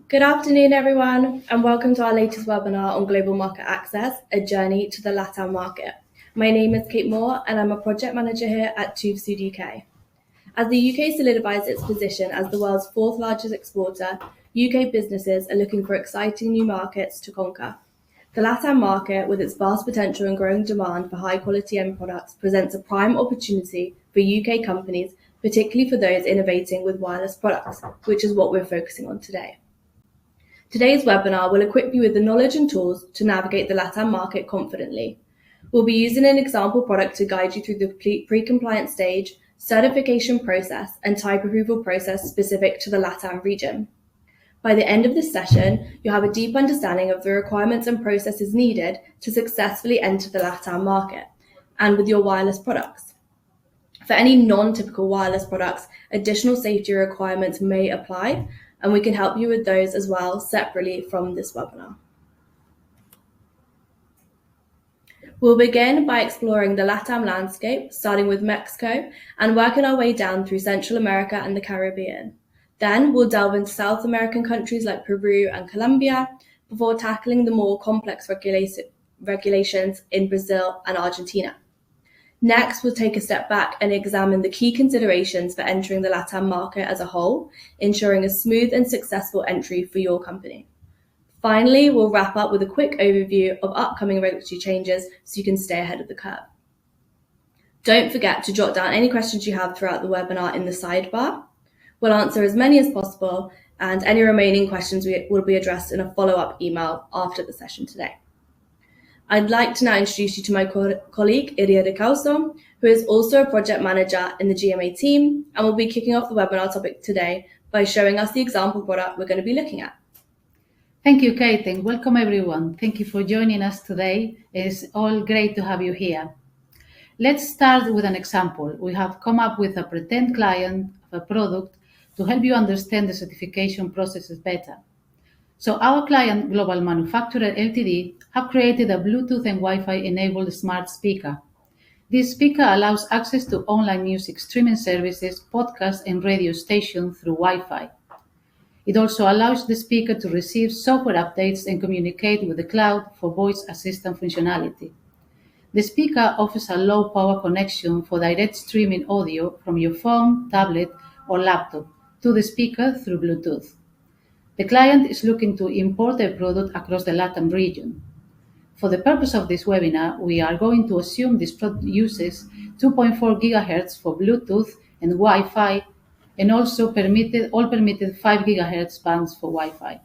Good afternoon, everyone, and welcome to our latest webinar on Global Market Access, a journey to the LATAM market. My name is Kate Moore, and I'm a project manager here at TÜV UK. As the UK solidifies its position as the world's fourth largest exporter, UK businesses are looking for exciting new markets to conquer. The LATAM market, with its vast potential and growing demand for high-quality end products, presents a prime opportunity for UK companies, particularly for those innovating with wireless products, which is what we're focusing on today. Today's webinar will equip you with the knowledge and tools to navigate the LATAM market confidently. We'll be using an example product to guide you through the pre-compliance stage, certification process, and type approval process specific to the LATAM region. By the end of this session, you'll have a deep understanding of the requirements and processes needed to successfully enter the LATAM market, and with your wireless products. For any non-typical wireless products, additional safety requirements may apply, and we can help you with those as well separately from this webinar. We'll begin by exploring the LATAM landscape, starting with Mexico and working our way down through Central America and the Caribbean. Then we'll delve into South American countries like Peru and Colombia before tackling the more complex regulations in Brazil and Argentina. Next, we'll take a step back and examine the key considerations for entering the LATAM market as a whole, ensuring a smooth and successful entry for your company. Finally, we'll wrap up with a quick overview of upcoming regulatory changes so you can stay ahead of the curve. Don't forget to jot down any questions you have throughout the webinar in the sidebar. We'll answer as many as possible, and any remaining questions will be addressed in a follow-up email after the session today. I'd like to now introduce you to my colleague, Iria de Causo, who is also a project manager in the GMA team and will be kicking off the webinar topic today by showing us the example product we're going to be looking at. Thank you, Kate, and welcome everyone. Thank you for joining us today. It's all great to have you here. Let's start with an example. We have come up with a pretend client of a product to help you understand the certification processes better. So our client, Global Manufacturer Ltd, have created a Bluetooth and Wi-Fi enabled smart speaker. This speaker allows access to online music streaming services, podcasts, and radio stations through Wi-Fi. It also allows the speaker to receive software updates and communicate with the cloud for voice assistant functionality. The speaker offers a low power connection for direct streaming audio from your phone, tablet, or laptop to the speaker through Bluetooth. The client is looking to import their product across the LATAM region. For the purpose of this webinar, we are going to assume this product uses 2.4 GHz for Bluetooth and Wi-Fi, and also all permitted 5 GHz bands for Wi-Fi.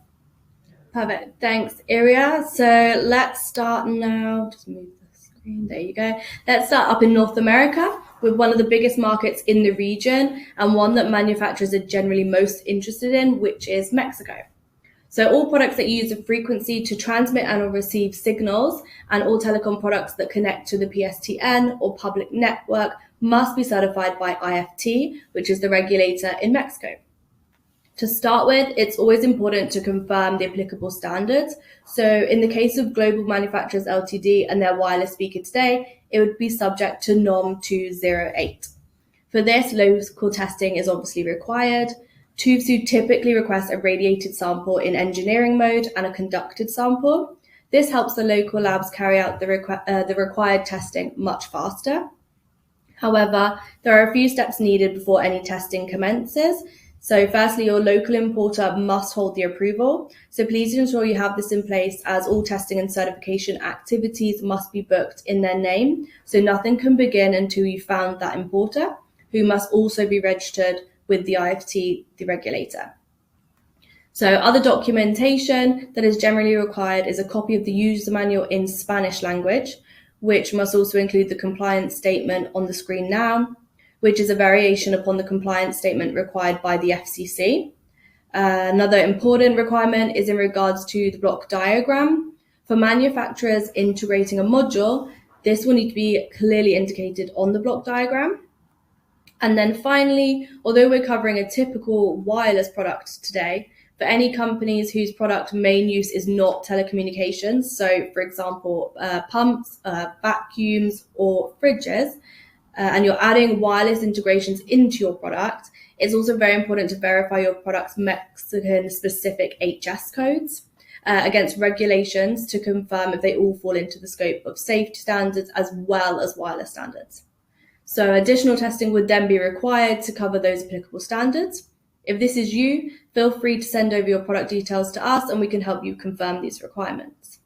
Perfect. Thanks, Iria. So let's start now. Just move the screen. There you go. Let's start up in North America with one of the biggest markets in the region and one that manufacturers are generally most interested in, which is Mexico. So all products that use a frequency to transmit and or receive signals, and all telecom products that connect to the PSTN or public network must be certified by IFT, which is the regulator in Mexico. To start with, it's always important to confirm the applicable standards. So in the case of Global Manufacturers Ltd and their wireless speaker today, it would be subject to NOM 208. For this, local testing is obviously required. TÜV typically requests a radiated sample in engineering mode and a conducted sample. This helps the local labs carry out the required testing much faster. However, there are a few steps needed before any testing commences. So firstly, your local importer must hold the approval. So please ensure you have this in place, as all testing and certification activities must be booked in their name. So nothing can begin until you found that importer, who must also be registered with the IFT, the regulator. So other documentation that is generally required is a copy of the user manual in Spanish language, which must also include the compliance statement on the screen now, which is a variation upon the compliance statement required by the FCC. Another important requirement is in regards to the block diagram. For manufacturers integrating a module, this will need to be clearly indicated on the block diagram. And then finally, although we're covering a typical wireless product today, for any companies whose product main use is not telecommunications, so for example, pumps, vacuums, or fridges, and you're adding wireless integrations into your product, it's also very important to verify your product's Mexican-specific HS codes against regulations to confirm if they all fall into the scope of safety standards as well as wireless standards. So additional testing would then be required to cover those applicable standards. If this is you, feel free to send over your product details to us and we can help you confirm these requirements.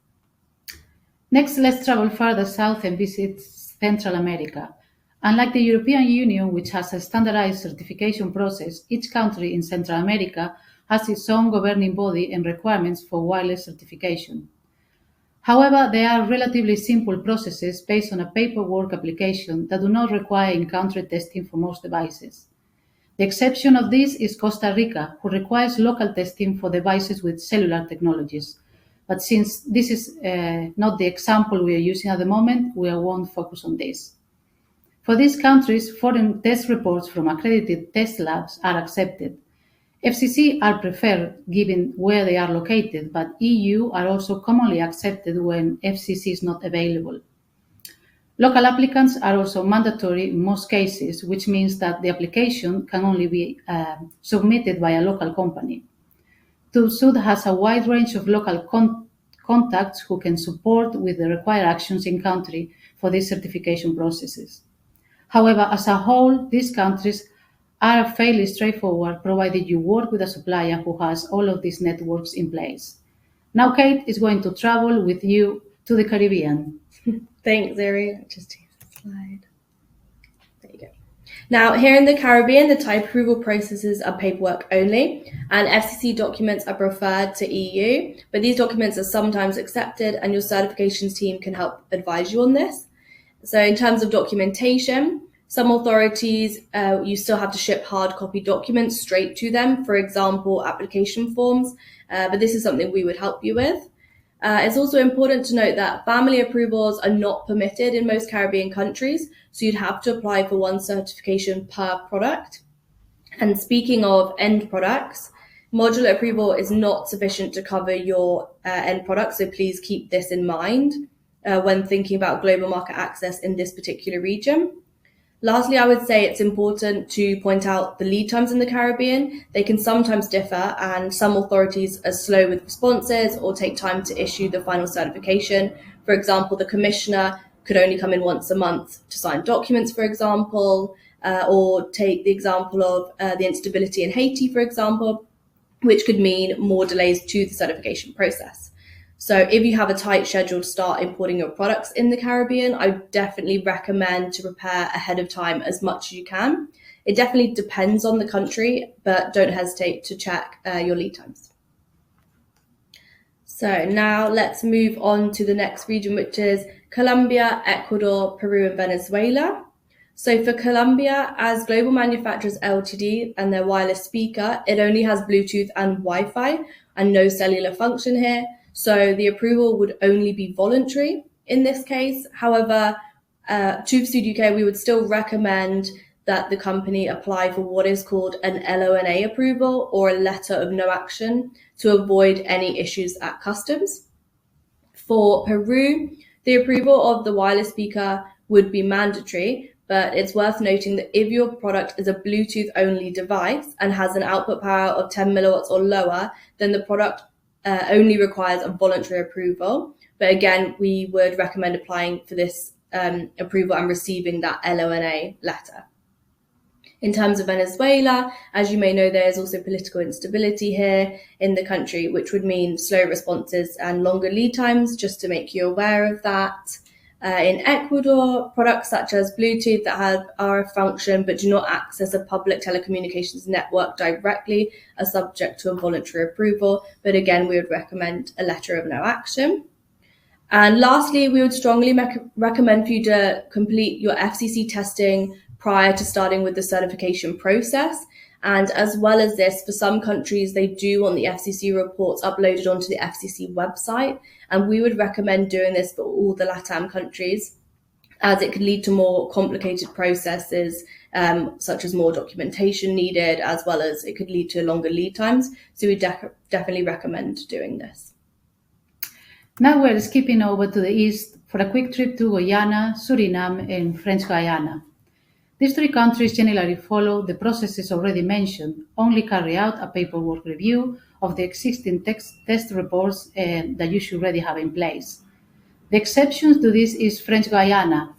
Next, let's travel further south and visit Central America. Unlike the European Union, which has a standardized certification process, each country in Central America has its own governing body and requirements for wireless certification. However, they are relatively simple processes based on a paperwork application that do not require in-country testing for most devices. The exception of this is Costa Rica, who requires local testing for devices with cellular technologies. But since this is not the example we are using at the moment, we won't focus on this. For these countries, foreign test reports from accredited test labs are accepted. FCC are preferred given where they are located, but EU are also commonly accepted when FCC is not available. Local applicants are also mandatory in most cases, which means that the application can only be submitted by a local company. TÜVSÜD has a wide range of local contacts who can support with the required actions in country for these certification processes. However, as a whole, these countries are fairly straightforward provided you work with a supplier who has all of these networks in place. Now Kate is going to travel with you to the Caribbean. Thanks, Ari. Just take the slide. There you go. Now, here in the Caribbean, the type approval processes are paperwork only, and FCC documents are preferred to EU, but these documents are sometimes accepted, and your certifications team can help advise you on this. So in terms of documentation, some authorities, you still have to ship hard copy documents straight to them, for example, application forms, but this is something we would help you with. It's also important to note that family approvals are not permitted in most Caribbean countries, so you'd have to apply for one certification per product. And speaking of end products, modular approval is not sufficient to cover your end product, so please keep this in mind when thinking about global market access in this particular region. Lastly, I would say it's important to point out the lead times in the Caribbean. They can sometimes differ, and some authorities are slow with responses or take time to issue the final certification. For example, the commissioner could only come in once a month to sign documents, for example, or take the example of the instability in Haiti, for example, which could mean more delays to the certification process. So if you have a tight schedule to start importing your products in the Caribbean, I definitely recommend to prepare ahead of time as much as you can. It definitely depends on the country, but don't hesitate to check your lead times. So now let's move on to the next region, which is Colombia, Ecuador, Peru, and Venezuela. So for Colombia, as Global Manufacturers Ltd and their wireless speaker, it only has Bluetooth and Wi-Fi and no cellular function here. So the approval would only be voluntary in this case. However, TÜVSÜD UK, we would still recommend that the company apply for what is called an LONA approval or a letter of no action to avoid any issues at customs. For Peru, the approval of the wireless speaker would be mandatory, but it's worth noting that if your product is a Bluetooth only device and has an output power of 10 milliwatts or lower, then the product only requires a voluntary approval. But again, we would recommend applying for this approval and receiving that LONA letter. In terms of Venezuela, as you may know, there is also political instability here in the country, which would mean slow responses and longer lead times, just to make you aware of that. In Ecuador, products such as Bluetooth that have RF function but do not access a public telecommunications network directly are subject to a voluntary approval. But again, we would recommend a letter of no action. And lastly, we would strongly recommend for you to complete your FCC testing prior to starting with the certification process. And as well as this, for some countries, they do want the FCC reports uploaded onto the FCC website. And we would recommend doing this for all the LATAM countries, as it could lead to more complicated processes, such as more documentation needed, as well as it could lead to longer lead times. So we definitely recommend doing this. Now we're skipping over to the east for a quick trip to Guyana, Suriname, and French Guiana. These three countries generally follow the processes already mentioned, only carry out a paperwork review of the existing test reports that you should already have in place. The exception to this is French Guiana,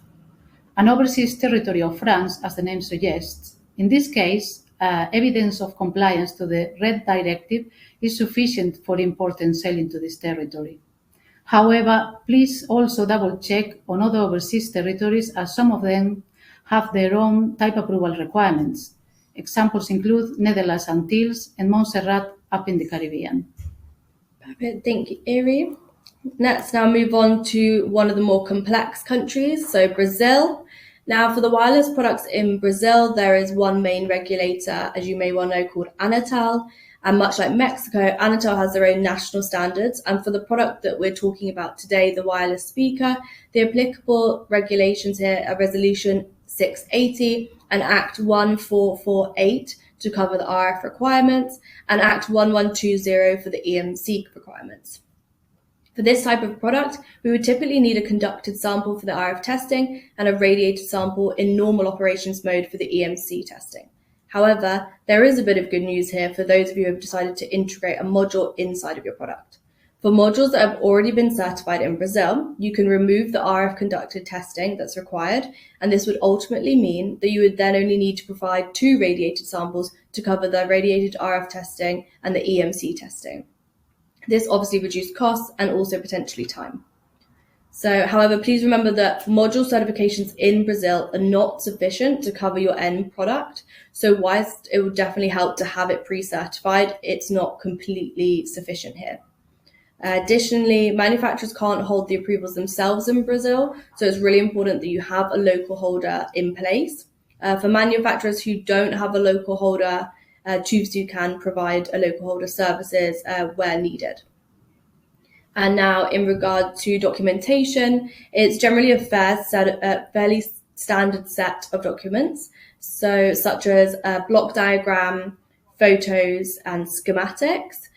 an overseas territory of France, as the name suggests. In this case, evidence of compliance to the RED directive is sufficient for import and sale into this territory. However, please also double-check on other overseas territories, as some of them have their own type approval requirements. Examples include Netherlands Antilles and Montserrat up in the Caribbean. Perfect. Thank you, Iri. Let's now move on to one of the more complex countries, so Brazil. Now, for the wireless products in Brazil, there is one main regulator, as you may well know, called Anatel. And much like Mexico, Anatel has their own national standards. And for the product that we're talking about today, the wireless speaker, the applicable regulations here are Resolution 680 and Act 1448 to cover the RF requirements, and Act 1120 for the EMC requirements. For this type of product, we would typically need a conducted sample for the RF testing and a radiated sample in normal operations mode for the EMC testing. However, there is a bit of good news here for those of you who have decided to integrate a module inside of your product. For modules that have already been certified in Brazil, you can remove the RF conducted testing that's required, and this would ultimately mean that you would then only need to provide 2 radiated samples to cover the radiated RF testing and the EMC testing. This obviously reduced costs and also potentially time. So, however, please remember that module certifications in Brazil are not sufficient to cover your end product. So whilst it would definitely help to have it pre-certified, it's not completely sufficient here. Additionally, manufacturers can't hold the approvals themselves in Brazil, so it's really important that you have a local holder in place. For manufacturers who don't have a local holder, TÜVSÜ can provide a local holder services where needed. And now, in regard to documentation, it's generally a fairly standard set of documents, so such as a block diagram, photos, and schematics,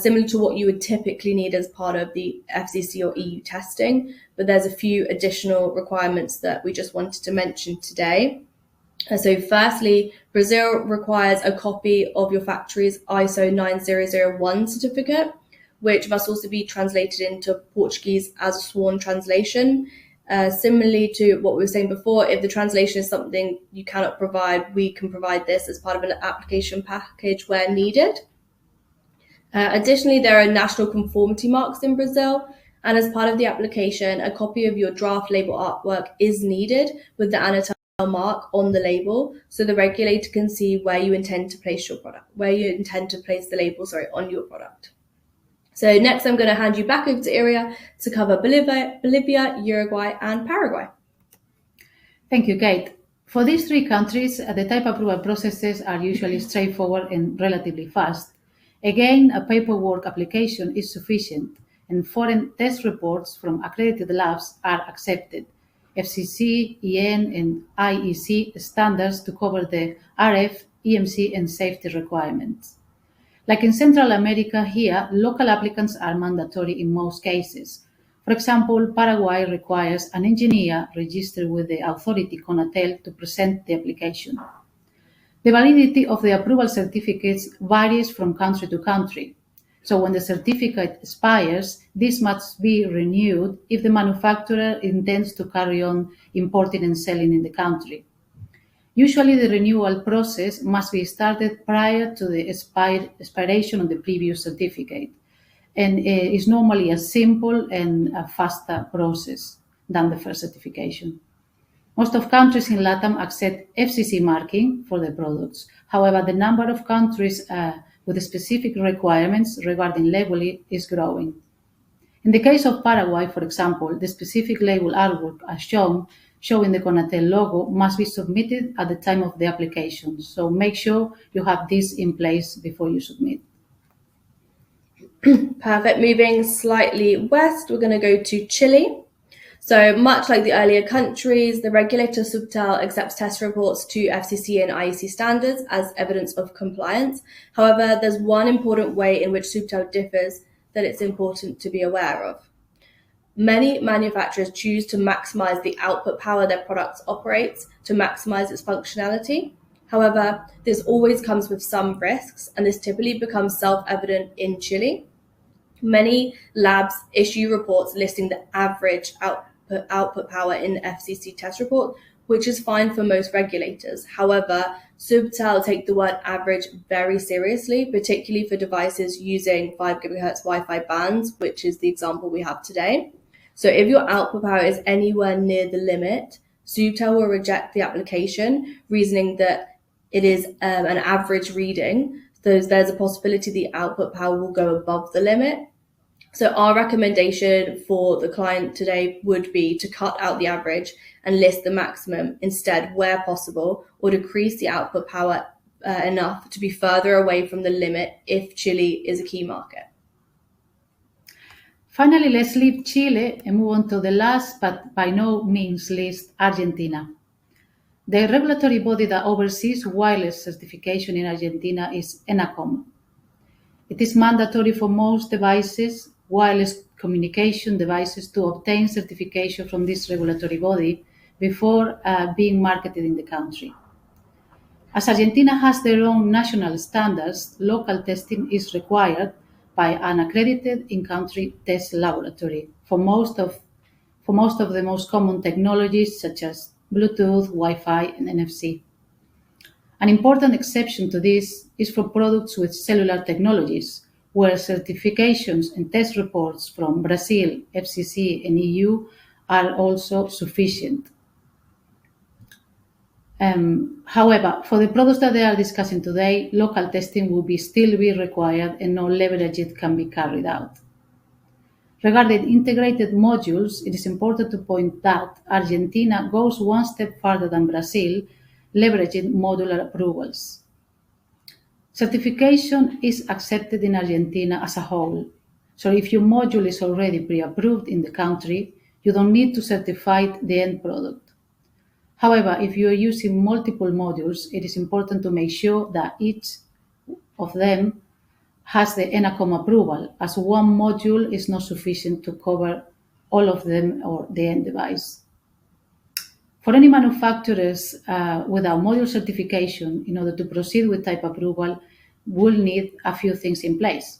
similar to what you would typically need as part of the FCC or EU testing. But there's a few additional requirements that we just wanted to mention today. So firstly, Brazil requires a copy of your factory's ISO 9001 certificate, which must also be translated into Portuguese as a sworn translation. Similarly to what we were saying before, if the translation is something you cannot provide, we can provide this as part of an application package where needed. Additionally, there are national conformity marks in Brazil, and as part of the application, a copy of your draft label artwork is needed with the Anatel mark on the label, so the regulator can see where you intend to place your product, the label, on your product. So next, I'm going to hand you back over to Iria to cover Bolivia, Uruguay, and Paraguay. Thank you, Kate. For these 3 countries, the type approval processes are usually straightforward and relatively fast. Again, a paperwork application is sufficient, and foreign test reports from accredited labs are accepted. FCC, EN, and IEC standards to cover the RF, EMC, and safety requirements. Like in Central America, here, local applicants are mandatory in most cases. For example, Paraguay requires an engineer registered with the authority CONATEL to present the application. The validity of the approval certificates varies from country to country. So when the certificate expires, this must be renewed if the manufacturer intends to carry on importing and selling in the country. Usually, the renewal process must be started prior to the expiration of the previous certificate, and is normally a simple and a faster process than the first certification. Most of countries in LATAM accept FCC marking for their products. However, the number of countries with specific requirements regarding labeling is growing. In the case of Paraguay, for example, the specific label artwork as shown, showing the CONATEL logo, must be submitted at the time of the application. So make sure you have this in place before you submit. Perfect. Moving slightly west, we're going to go to Chile. So much like the earlier countries, the regulator Subtel accepts test reports to FCC and IEC standards as evidence of compliance. However, there's one important way in which Subtel differs that it's important to be aware of. Many manufacturers choose to maximize the output power their products operates to maximize its functionality. However, this always comes with some risks, and this typically becomes self-evident in Chile. Many labs issue reports listing the average output power in the FCC test report, which is fine for most regulators. However, Subtel take the word average very seriously, particularly for devices using 5 gigahertz Wi-Fi bands, which is the example we have today. So if your output power is anywhere near the limit, Subtel will reject the application, reasoning that it is an average reading. So there's a possibility the output power will go above the limit. So our recommendation for the client today would be to cut out the average and list the maximum instead where possible, or decrease the output power enough to be further away from the limit if Chile is a key market. Finally, let's leave Chile and move on to the last but by no means least, Argentina. The regulatory body that oversees wireless certification in Argentina is ENACOM. It is mandatory for most devices, wireless communication devices, to obtain certification from this regulatory body before being marketed in the country. As Argentina has their own national standards, local testing is required by an accredited in-country test laboratory for most of the most common technologies such as Bluetooth, Wi-Fi, and NFC. An important exception to this is for products with cellular technologies, where certifications and test reports from Brazil, FCC, and EU are also sufficient. However, for the products that they are discussing today, local testing will still be required and no leverage can be carried out. Regarding integrated modules, it is important to point that Argentina goes one step further than Brazil, leveraging modular approvals. Certification is accepted in Argentina as a whole, so if your module is already pre-approved in the country, you don't need to certify the end product. However, if you are using multiple modules, it is important to make sure that each of them has the ENACOM approval, as one module is not sufficient to cover all of them or the end device. For any manufacturers without module certification, in order to proceed with type approval, will need a few things in place.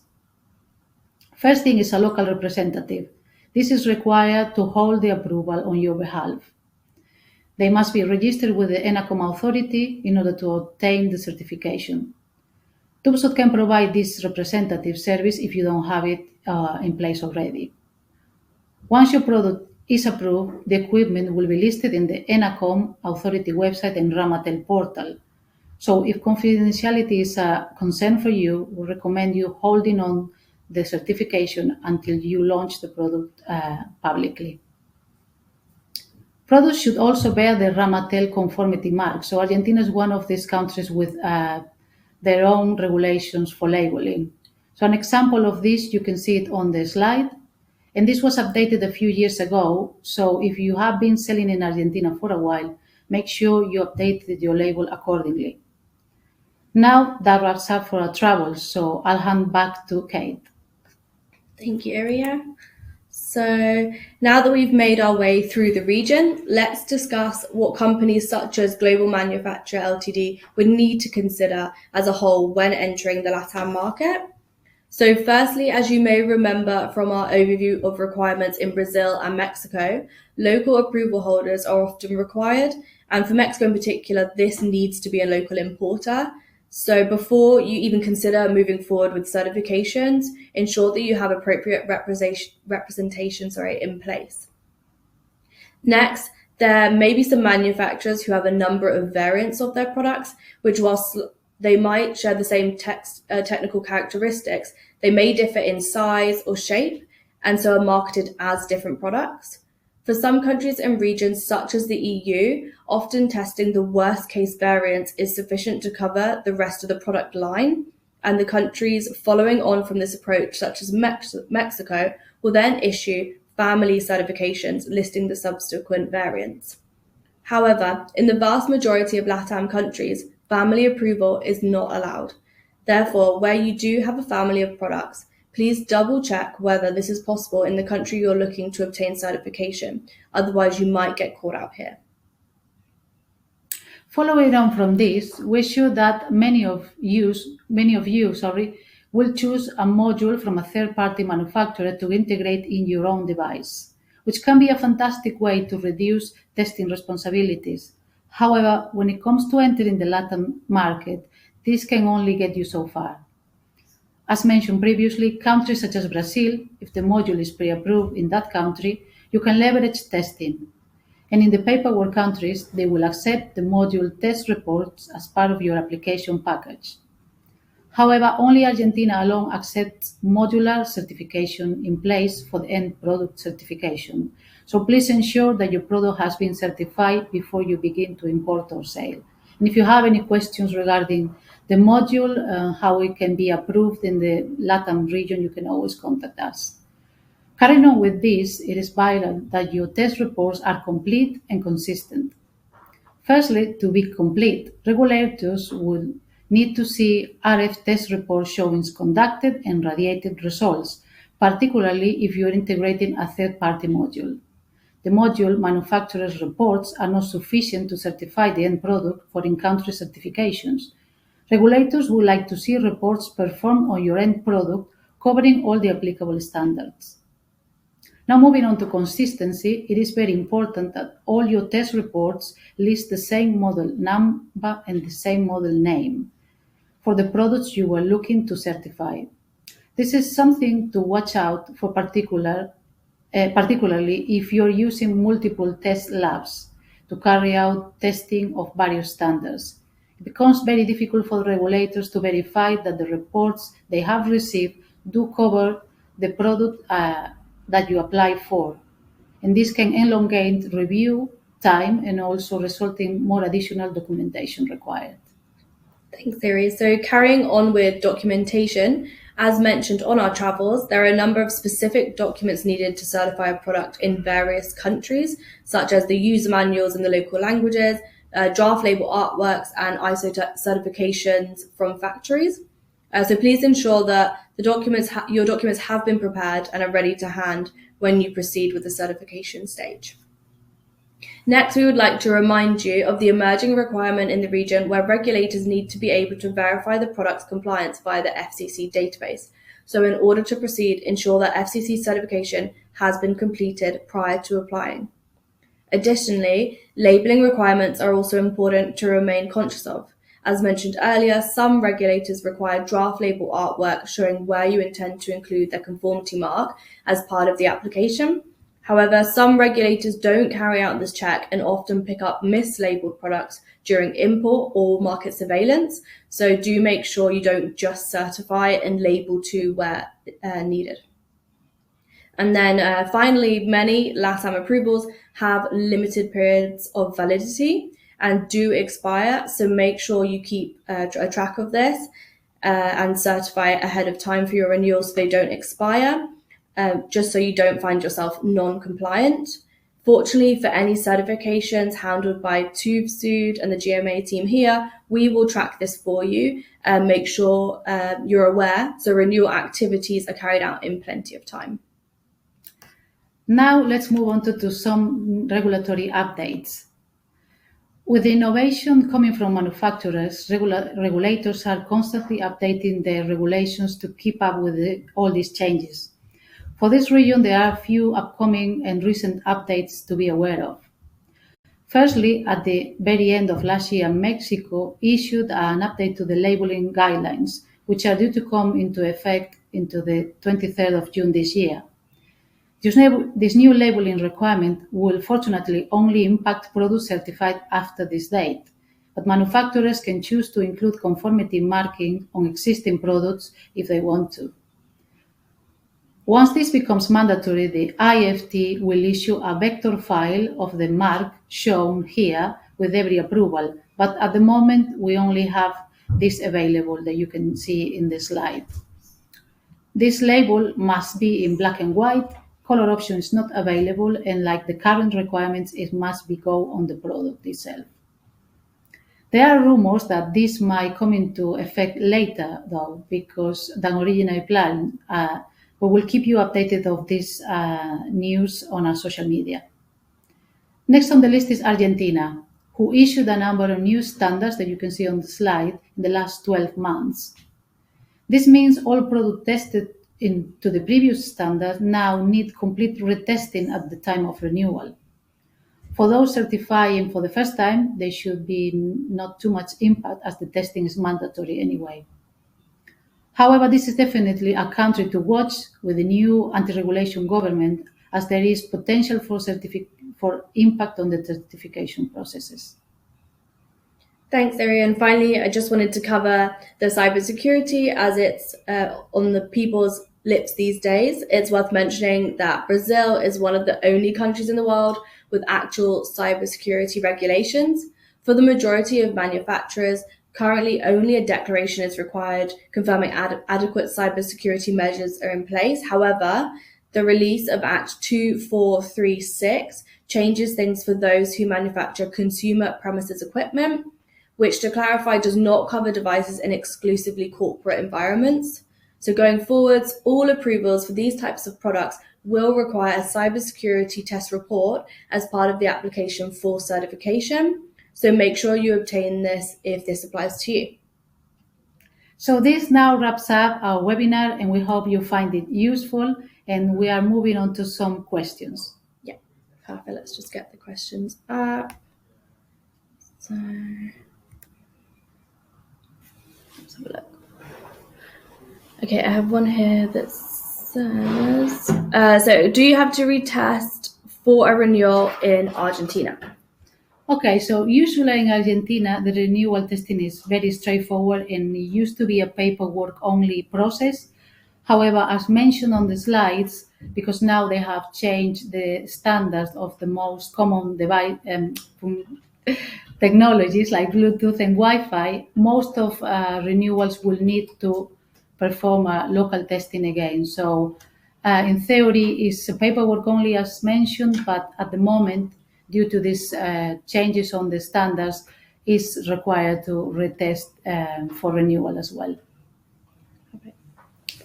First thing is a local representative. This is required to hold the approval on your behalf. They must be registered with the ENACOM authority in order to obtain the certification. Tubsot can provide this representative service if you don't have it in place already. Once your product is approved, the equipment will be listed in the ENACOM authority website and Ramatel portal. So if confidentiality is a concern for you, we recommend you holding on the certification until you launch the product publicly. Products should also bear the Ramatel conformity mark. So Argentina is one of these countries with their own regulations for labeling. So an example of this, you can see it on the slide. And this was updated a few years ago. So if you have been selling in Argentina for a while, make sure you updated your label accordingly. Now that wraps up for our travels. So I'll hand back to Kate. Thank you, Iria. So now that we've made our way through the region, let's discuss what companies such as Global Manufacturer Ltd would need to consider as a whole when entering the LATAM market. So firstly, as you may remember from our overview of requirements in Brazil and Mexico, local approval holders are often required. And for Mexico in particular, this needs to be a local importer. So before you even consider moving forward with certifications, ensure that you have appropriate representation in place. Next, there may be some manufacturers who have a number of variants of their products, which whilst they might share the same technical characteristics, they may differ in size or shape, and so are marketed as different products. For some countries and regions, such as the EU, often testing the worst case variants is sufficient to cover the rest of the product line, and the countries following on from this approach, such as Mexico, will then issue family certifications listing the subsequent variants. However, in the vast majority of LATAM countries, family approval is not allowed. Therefore, where you do have a family of products, please double check whether this is possible in the country you're looking to obtain certification. Otherwise, you might get caught out here. Following on from this, we're sure that many of you, will choose a module from a third-party manufacturer to integrate in your own device, which can be a fantastic way to reduce testing responsibilities. However, when it comes to entering the LATAM market, this can only get you so far. As mentioned previously, countries such as Brazil, if the module is pre-approved in that country, you can leverage testing. And in the paperwork countries, they will accept the module test reports as part of your application package. However, only Argentina alone accepts modular certification in place for the end product certification. So please ensure that your product has been certified before you begin to import or sell. And if you have any questions regarding the module, how it can be approved in the LATAM region, you can always contact us. Carrying on with this, it is vital that your test reports are complete and consistent. Firstly, to be complete, regulators will need to see RF test reports showing conducted and radiated results, particularly if you're integrating a third-party module. The module manufacturer's reports are not sufficient to certify the end product for in-country certifications. Regulators would like to see reports performed on your end product covering all the applicable standards. Now, moving on to consistency, it is very important that all your test reports list the same model number and the same model name for the products you were looking to certify. This is something to watch out for, particularly if you're using multiple test labs to carry out testing of various standards. It becomes very difficult for regulators to verify that the reports they have received do cover the product that you apply for. And this can elongate review time and also result in more additional documentation required. Thanks, Siri. So carrying on with documentation, as mentioned on our travels, there are a number of specific documents needed to certify a product in various countries, such as the user manuals in the local languages, draft label artworks, and ISO certifications from factories. So please ensure that your documents have been prepared and are ready to hand when you proceed with the certification stage. Next, we would like to remind you of the emerging requirement in the region where regulators need to be able to verify the product's compliance via the FCC database. So in order to proceed, ensure that FCC certification has been completed prior to applying. Additionally, labeling requirements are also important to remain conscious of. As mentioned earlier, some regulators require draft label artwork showing where you intend to include the conformity mark as part of the application. However, some regulators don't carry out this check and often pick up mislabeled products during import or market surveillance. So do make sure you don't just certify and label to where needed. And then finally, many LATAM approvals have limited periods of validity and do expire. So make sure you keep a track of this and certify ahead of time for your renewals so they don't expire, just so you don't find yourself non-compliant. Fortunately, for any certifications handled by TÜV and the GMA team here, we will track this for you and make sure you're aware so renewal activities are carried out in plenty of time. Now let's move on to some regulatory updates. With the innovation coming from manufacturers, regulators are constantly updating their regulations to keep up with all these changes. For this region, there are a few upcoming and recent updates to be aware of. Firstly, at the very end of last year, Mexico issued an update to the labeling guidelines, which are due to come into effect into the 23rd of June this year. This new labeling requirement will fortunately only impact products certified after this date, but manufacturers can choose to include conformity marking on existing products if they want to. Once this becomes mandatory, the IFT will issue a vector file of the mark shown here with every approval, but at the moment we only have this available that you can see in the slide. This label must be in black and white. Color option is not available, and like the current requirements, it must go on the product itself. There are rumors that this might come into effect later, though, because than originally planned. We will keep you updated of this news on our social media. Next on the list is Argentina, who issued a number of new standards that you can see on the slide in the last 12 months. This means all products tested into the previous standard now need complete retesting at the time of renewal. For those certifying for the first time, there should be not too much impact as the testing is mandatory anyway. However, this is definitely a country to watch with the new anti-regulation government, as there is potential for impact on the certification processes. Thanks, Ari. And finally, I just wanted to cover the cybersecurity as it's on the people's lips these days. It's worth mentioning that Brazil is one of the only countries in the world with actual cybersecurity regulations. For the majority of manufacturers, currently only a declaration is required confirming adequate cybersecurity measures are in place. However, the release of Act 2436 changes things for those who manufacture consumer premises equipment, which, to clarify, does not cover devices in exclusively corporate environments. So going forwards, all approvals for these types of products will require a cybersecurity test report as part of the application for certification. So make sure you obtain this if this applies to you. So this now wraps up our webinar, and we hope you find it useful, and we are moving on to some questions. Yeah, perfect. Let's just get the questions up. So let's have a look. Okay, I have one here that says, so do you have to retest for a renewal in Argentina? Okay, so usually in Argentina, the renewal testing is very straightforward and it used to be a paperwork-only process. However, as mentioned on the slides, because now they have changed the standards of the most common device technologies like Bluetooth and Wi-Fi, most of renewals will need to perform local testing again. So in theory, it's paperwork only as mentioned, but at the moment, due to these changes on the standards, is required to retest for renewal as well. Okay.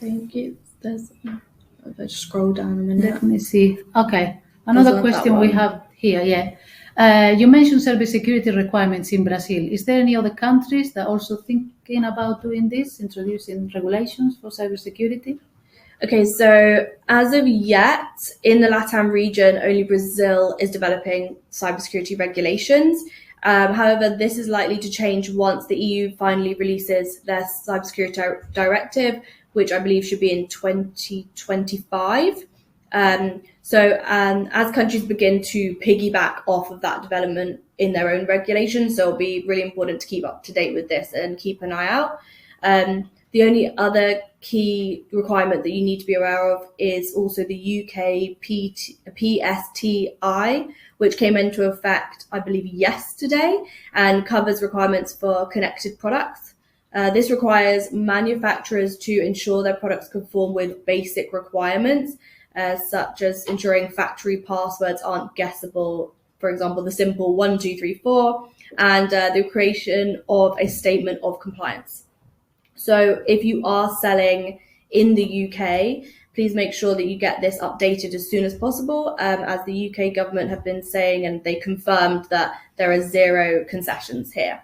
Thank you. If I just scroll down a minute. Let me see. Okay, another question we have here, you mentioned cybersecurity requirements in Brazil. Is there any other countries that are also thinking about doing this, introducing regulations for cybersecurity? Okay, so as of yet, in the LATAM region, only Brazil is developing cybersecurity regulations. However, this is likely to change once the EU finally releases their cybersecurity directive, which I believe should be in 2025. As countries begin to piggyback off of that development in their own regulations, so it'll be really important to keep up to date with this and keep an eye out. The only other key requirement that you need to be aware of is also the UK PSTI, which came into effect, I believe, yesterday and covers requirements for connected products. This requires manufacturers to ensure their products conform with basic requirements, such as ensuring factory passwords aren't guessable, for example, the simple 1234, and the creation of a statement of compliance. So if you are selling in the UK, please make sure that you get this updated as soon as possible, as the UK government have been saying, and they confirmed that there are 0 concessions here.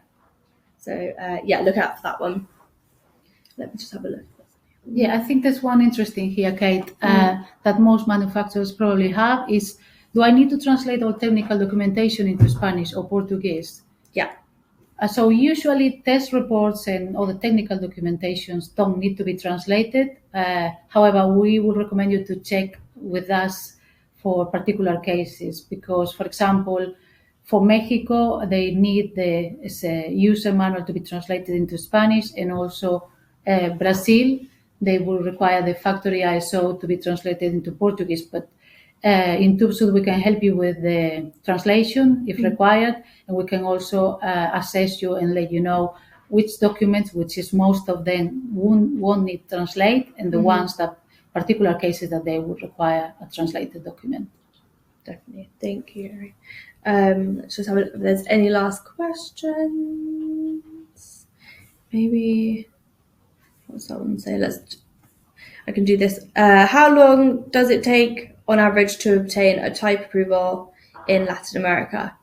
So look out for that one. Let me just have a look. Yeah, I think there's one interesting here, Kate, that most manufacturers probably have is, do I need to translate all technical documentation into Spanish or Portuguese? Yeah. So usually test reports and all the technical documentations don't need to be translated. However, we would recommend you to check with us for particular cases because, for example, for Mexico, they need the user manual to be translated into Spanish, and also Brazil, they will require the factory ISO to be translated into Portuguese. But in TubeSud, we can help you with the translation if required, and we can also assess you and let you know which documents, which is most of them, won't need translate, and the ones that particular cases that they would require a translated document. Definitely. Thank you. Let's just have a look if there's any last questions. maybe what's that one say? I can do this. How long does it take on average to obtain a type approval in Latin America?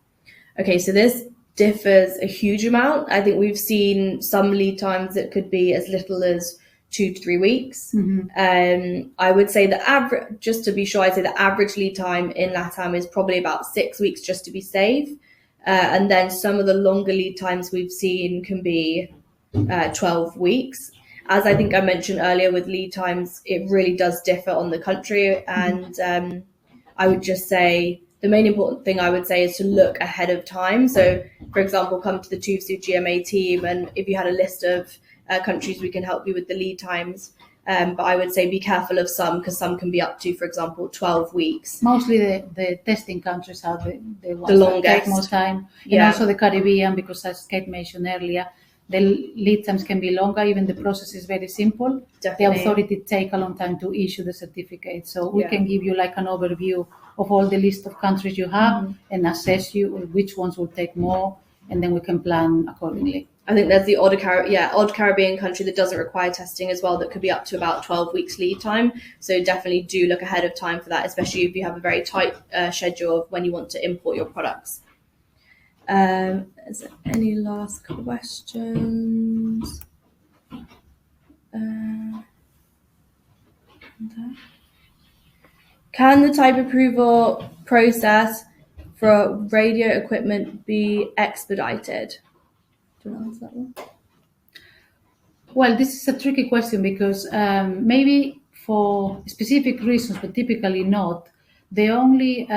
Okay, so this differs a huge amount. I think we've seen some lead times that could be as little as 2 to 3 weeks. I would say the average, just to be sure, I'd say the average lead time in LATAM is probably about 6 weeks, just to be safe. And then some of the longer lead times we've seen can be 12 weeks. As I think I mentioned earlier with lead times, it really does differ on the country. And I would just say the main important thing I would say is to look ahead of time. So, for example, come to the TÜV GMA team, and if you had a list of countries, we can help you with the lead times. But I would say be careful of some, because some can be up to, for example, 12 weeks. Mostly the testing countries are the ones The longest. that take more time. And also the Caribbean, because as Kate mentioned earlier, the lead times can be longer, even the process is very simple. Definitely. The authority take a long time to issue the certificate. So we can give you like an overview of all the list of countries you have and assess you which ones will take more, and then we can plan accordingly. I think there's the odd Caribbean country that doesn't require testing as well, that could be up to about 12 weeks lead time. So definitely do look ahead of time for that, especially if you have a very tight schedule of when you want to import your products. Is there any last questions? Can the type approval process for radio equipment be expedited? Do you want to answer that one? Well, this is a tricky question because maybe for specific reasons, but typically not. The only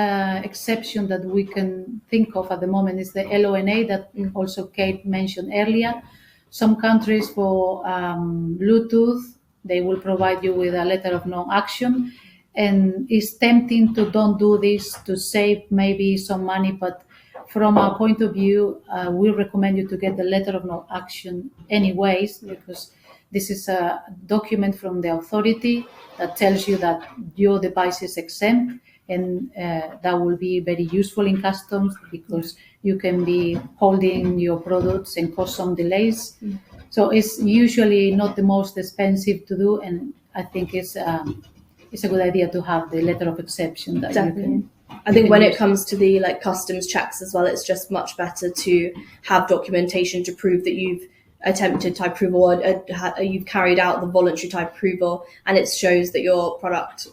exception that we can think of at the moment is the LONA that also Kate mentioned earlier. Some countries for Bluetooth, they will provide you with a letter of no action. And it's tempting to don't do this to save maybe some money, but from our point of view, we recommend you to get the letter of no action anyways, because this is a document from the authority that tells you that your device is exempt, and that will be very useful in customs because you can be holding your products and cause some delays. So it's usually not the most expensive to do, and I think it's a good idea to have the letter of exception that Definitely. you can. I think when it comes to the customs checks as well, it's just much better to have documentation to prove that you've attempted type approval, or you've carried out the voluntary type approval, and it shows that your product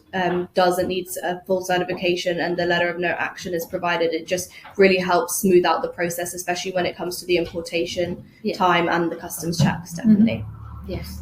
doesn't need a full certification and the letter of no action is provided. It just really helps smooth out the process, especially when it comes to the importation time and the customs checks, definitely. Yes.